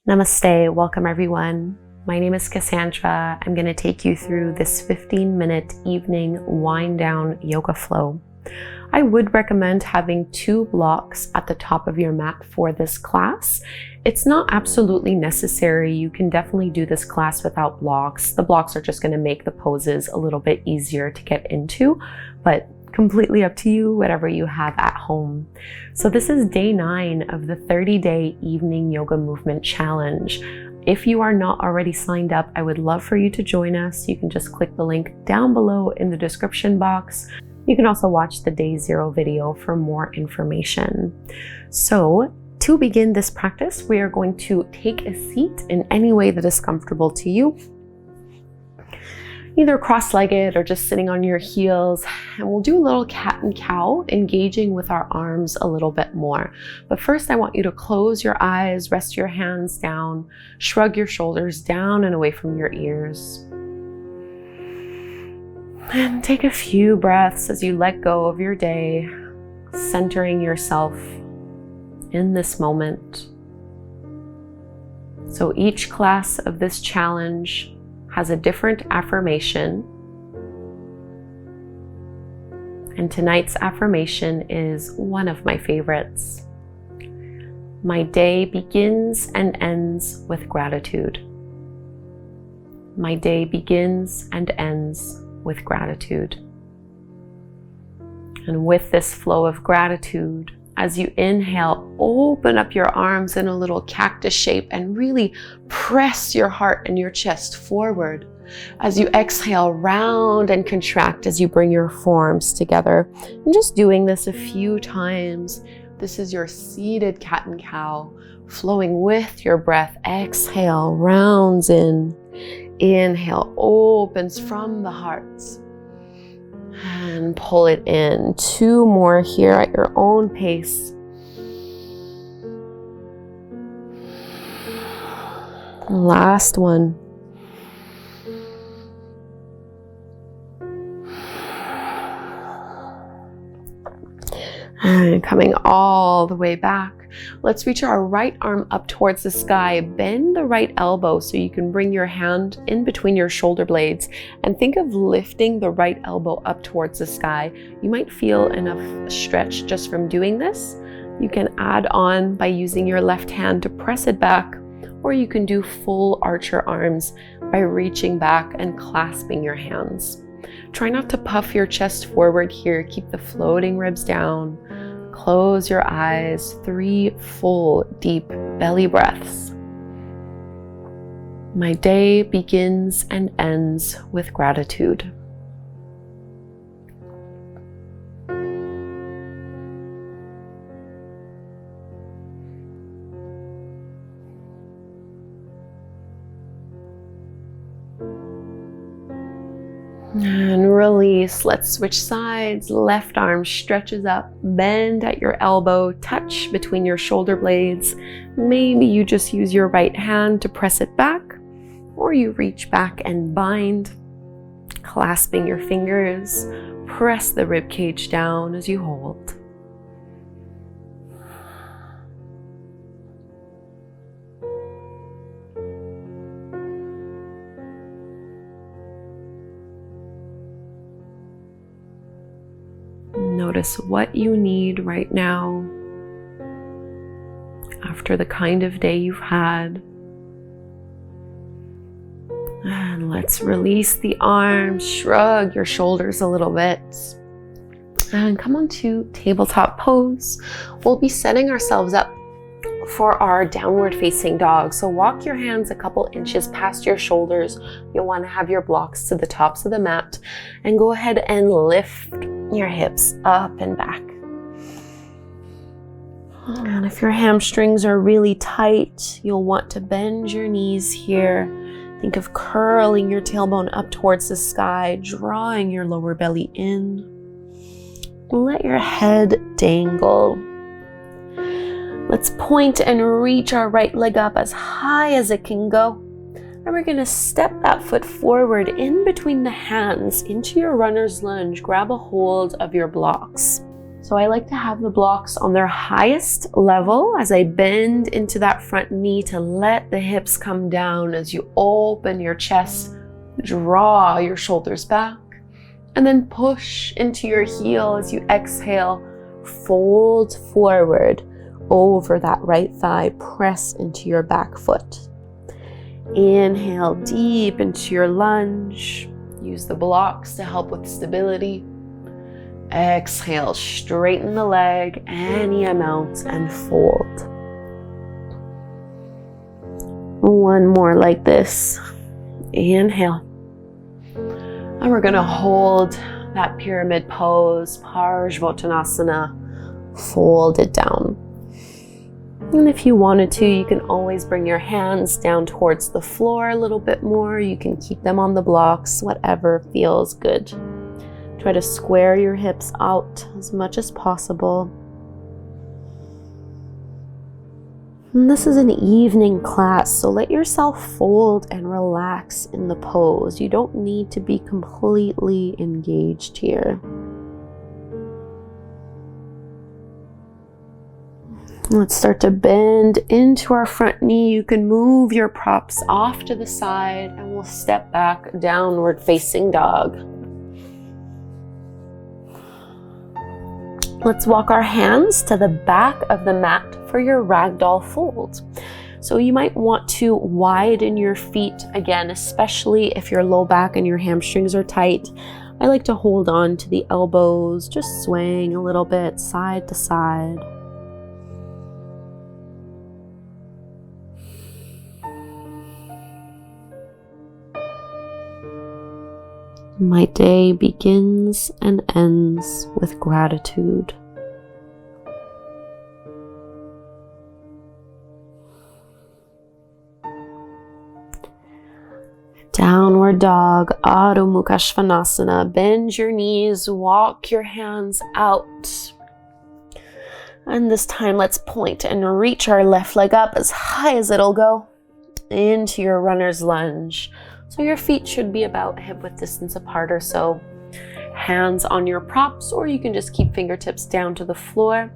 Namaste, welcome everyone. My name is Kassandra. I'm going to take you through this 15-minute evening wind down yoga flow. I would recommend having 2 blocks at the top of your mat for this class. It's not absolutely necessary. You can definitely do this class without blocks. The blocks are just going to make the poses a little bit easier to get into, but completely up to you, whatever you have at home. So this is day 9 of the 30-day evening yoga movement challenge. If you are not already signed up, I would love for you to join us. You can just click the link down below in the description box. You can also watch the day 0 video for more information. So to begin this practice, we are going to take a seat in any way that is comfortable to you, either cross-legged or just sitting on your heels. And we'll do a little cat and cow, engaging with our arms a little bit more. But first, I want you to close your eyes, rest your hands down, shrug your shoulders down and away from your ears. And take a few breaths as you let go of your day, centering yourself in this moment. So each class of this challenge has a different affirmation. And tonight's affirmation is one of my favorites. My day begins and ends with gratitude. My day begins and ends with gratitude. And with this flow of gratitude, as you inhale, open up your arms in a little cactus shape and really press your heart and your chest forward. As you exhale, round and contract as you bring your forearms together. And just doing this a few times. This is your seated cat and cow, flowing with your breath. Exhale, rounds in. Inhale, opens from the heart. And pull it in. 2 more here at your own pace. Last one. And coming all the way back. Let's reach our right arm up towards the sky. Bend the right elbow so you can bring your hand in between your shoulder blades and think of lifting the right elbow up towards the sky. You might feel enough stretch just from doing this. You can add on by using your left hand to press it back, or you can do full archer arms by reaching back and clasping your hands. Try not to puff your chest forward here. Keep the floating ribs down. Close your eyes. 3 full, deep belly breaths. My day begins and ends with gratitude. And release. Let's switch sides. Left arm stretches up, bend at your elbow, touch between your shoulder blades. Maybe you just use your right hand to press it back, or you reach back and bind, clasping your fingers. Press the rib cage down as you hold. Notice what you need right now after the kind of day you've had. And let's release the arms, shrug your shoulders a little bit. And come on to tabletop pose. We'll be setting ourselves up for our downward facing dog. So walk your hands a couple inches past your shoulders. You'll want to have your blocks to the tops of the mat. And go ahead and lift your hips up and back. And if your hamstrings are really tight, you'll want to bend your knees here. Think of curling your tailbone up towards the sky, drawing your lower belly in. Let your head dangle. Let's point and reach our right leg up as high as it can go. And we're going to step that foot forward in between the hands into your runner's lunge. Grab a hold of your blocks. So I like to have the blocks on their highest level as I bend into that front knee to let the hips come down as you open your chest, draw your shoulders back, and then push into your heel as you exhale, fold forward over that right thigh, press into your back foot. Inhale deep into your lunge. Use the blocks to help with stability. Exhale, straighten the leg any amount and fold. One more like this. Inhale. And we're gonna hold that pyramid pose, Parsvottanasana, fold it down. And if you wanted to, you can always bring your hands down towards the floor a little bit more. You can keep them on the blocks, whatever feels good. Try to square your hips out as much as possible. And this is an evening class, so let yourself fold and relax in the pose. You don't need to be completely engaged here. Let's start to bend into our front knee. You can move your props off to the side and we'll step back, downward facing dog. Let's walk our hands to the back of the mat for your ragdoll fold. So you might want to widen your feet again, especially if your low back and your hamstrings are tight. I like to hold on to the elbows, just swaying a little bit side to side. My day begins and ends with gratitude. Downward dog, Adho Mukha Svanasana. Bend your knees, walk your hands out. And this time let's point and reach our left leg up as high as it'll go into your runner's lunge. So your feet should be about hip width distance apart or so. Hands on your props, or you can just keep fingertips down to the floor.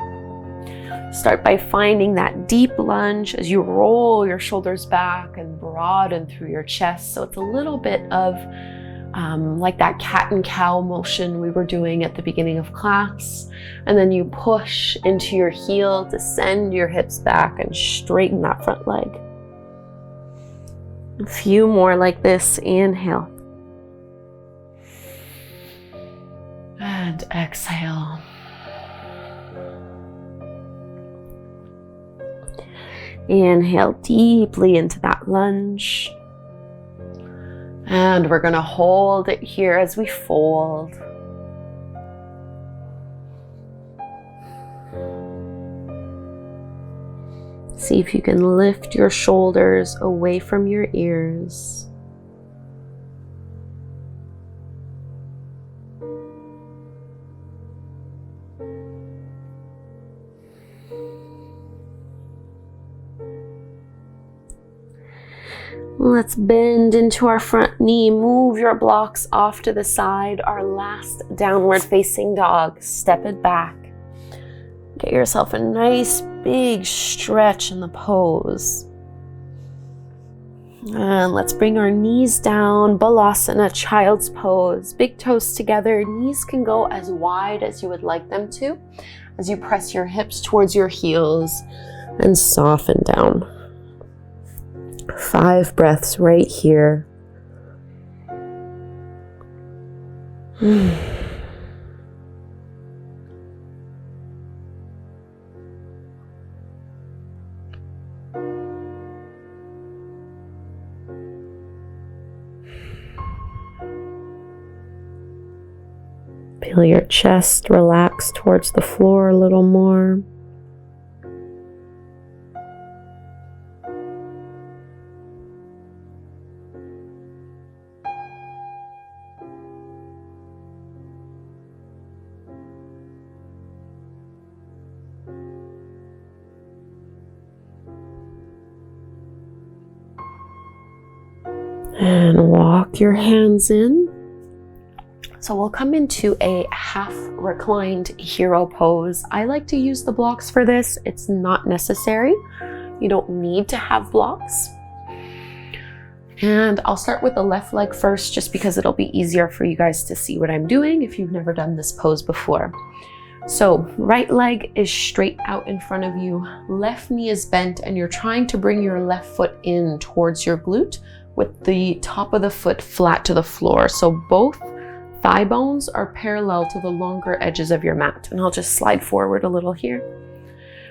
Start by finding that deep lunge as you roll your shoulders back and broaden through your chest. So it's a little bit of like that cat and cow motion we were doing at the beginning of class. And then you push into your heel to send your hips back and straighten that front leg. A few more like this. Inhale. And exhale. Inhale deeply into that lunge. And we're going to hold it here as we fold. See if you can lift your shoulders away from your ears. Let's bend into our front knee. Move your blocks off to the side. Our last downward facing dog. Step it back. Get yourself a nice big stretch in the pose. And let's bring our knees down. Balasana, child's pose. Big toes together. Knees can go as wide as you would like them to as you press your hips towards your heels and soften down. 5 breaths right here. Feel your chest relax towards the floor a little more. And walk your hands in. So we'll come into a half reclined hero pose. I like to use the blocks for this. It's not necessary. You don't need to have blocks. And I'll start with the left leg first, just because it'll be easier for you guys to see what I'm doing if you've never done this pose before. So right leg is straight out in front of you, left knee is bent, and you're trying to bring your left foot in towards your glute with the top of the foot flat to the floor. So both thigh bones are parallel to the longer edges of your mat. And I'll just slide forward a little here.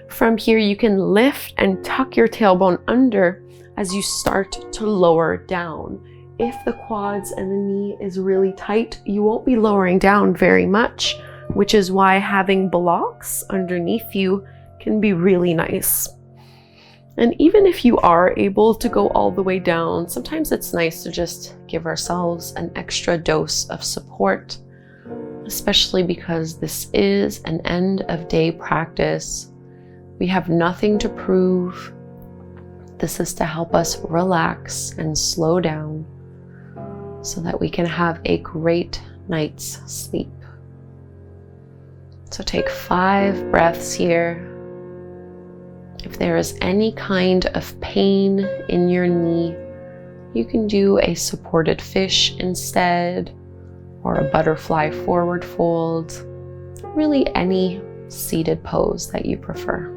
From here, you can lift and tuck your tailbone under as you start to lower down. If the quads and the knee is really tight, you won't be lowering down very much, which is why having blocks underneath you can be really nice. And even if you are able to go all the way down, sometimes it's nice to just give ourselves an extra dose of support, especially because this is an end of day practice. We have nothing to prove. This is to help us relax and slow down so that we can have a great night's sleep. So take 5 breaths here. If there is any kind of pain in your knee, you can do a supported fish instead, or a butterfly forward fold, really any seated pose that you prefer.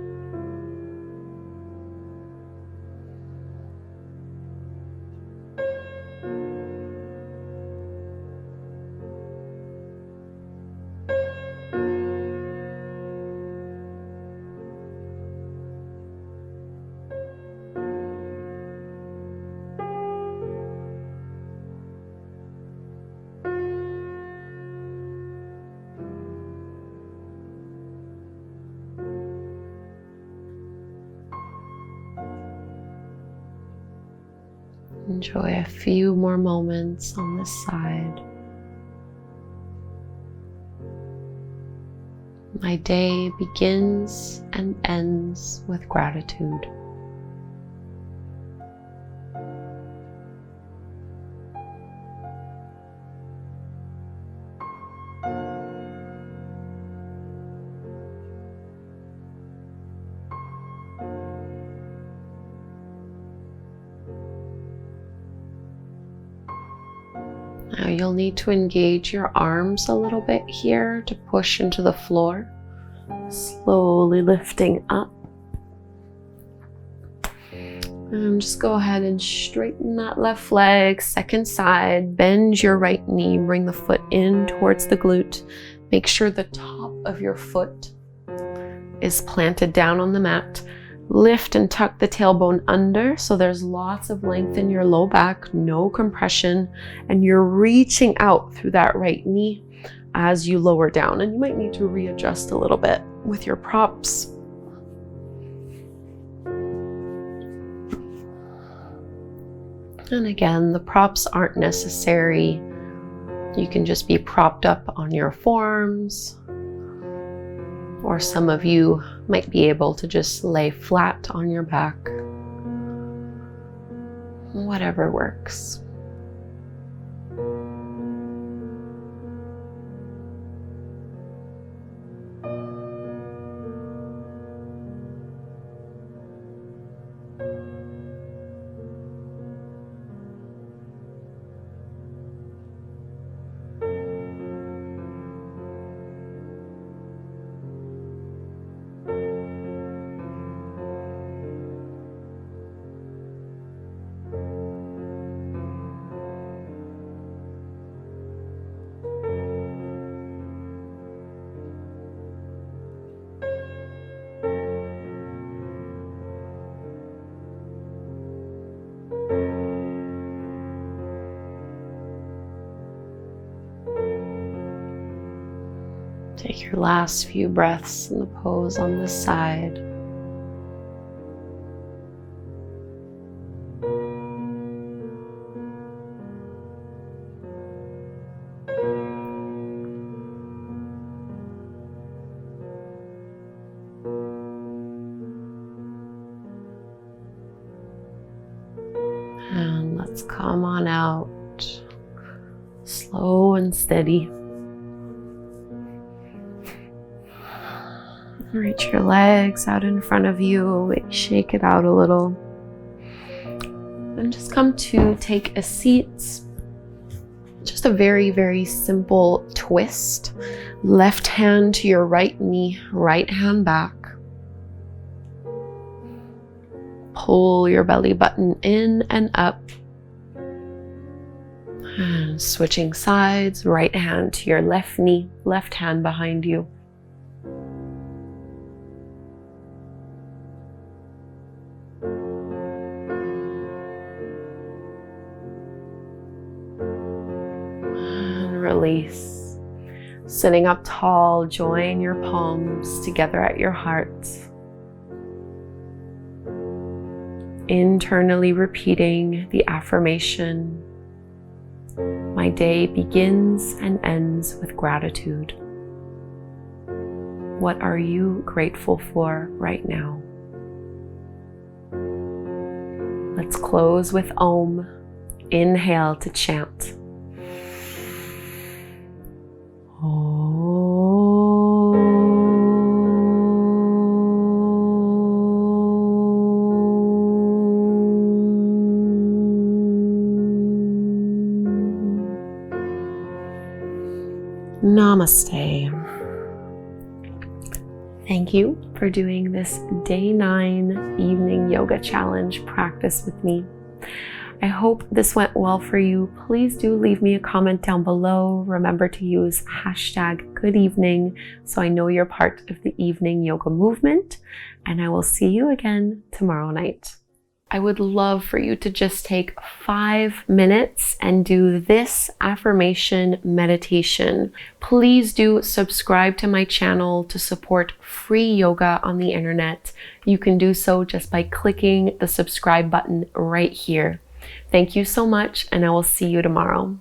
Enjoy a few more moments on this side. My day begins and ends with gratitude. Now you'll need to engage your arms a little bit here to push into the floor, slowly lifting up. And just go ahead and straighten that left leg, second side, bend your right knee, bring the foot in towards the glute. Make sure the top of your foot is planted down on the mat. Lift and tuck the tailbone under so there's lots of length in your low back, no compression, and you're reaching out through that right knee as you lower down. And you might need to readjust a little bit with your props. And again, the props aren't necessary. You can just be propped up on your forearms, or some of you might be able to just lay flat on your back. Whatever works. Take your last few breaths in the pose on this side. And let's come on out, slow and steady. Reach your legs out in front of you, maybe shake it out a little. And just come to take a seat. Just a very, very simple twist. Left hand to your right knee, right hand back. Pull your belly button in and up. And switching sides, right hand to your left knee, left hand behind you. Release. Sitting up tall, join your palms together at your heart. Internally repeating the affirmation, my day begins and ends with gratitude. What are you grateful for right now? Let's close with Om. Inhale to chant. Namaste. Thank you for doing this day 9 evening yoga challenge practice with me. I hope this went well for you. Please do leave me a comment down below. Remember to use #GoodEvening so I know you're part of the evening yoga movement, and I will see you again tomorrow night. I would love for you to just take 5 minutes and do this affirmation meditation. Please do subscribe to my channel to support free yoga on the internet. You can do so just by clicking the subscribe button right here. Thank you so much, and I will see you tomorrow.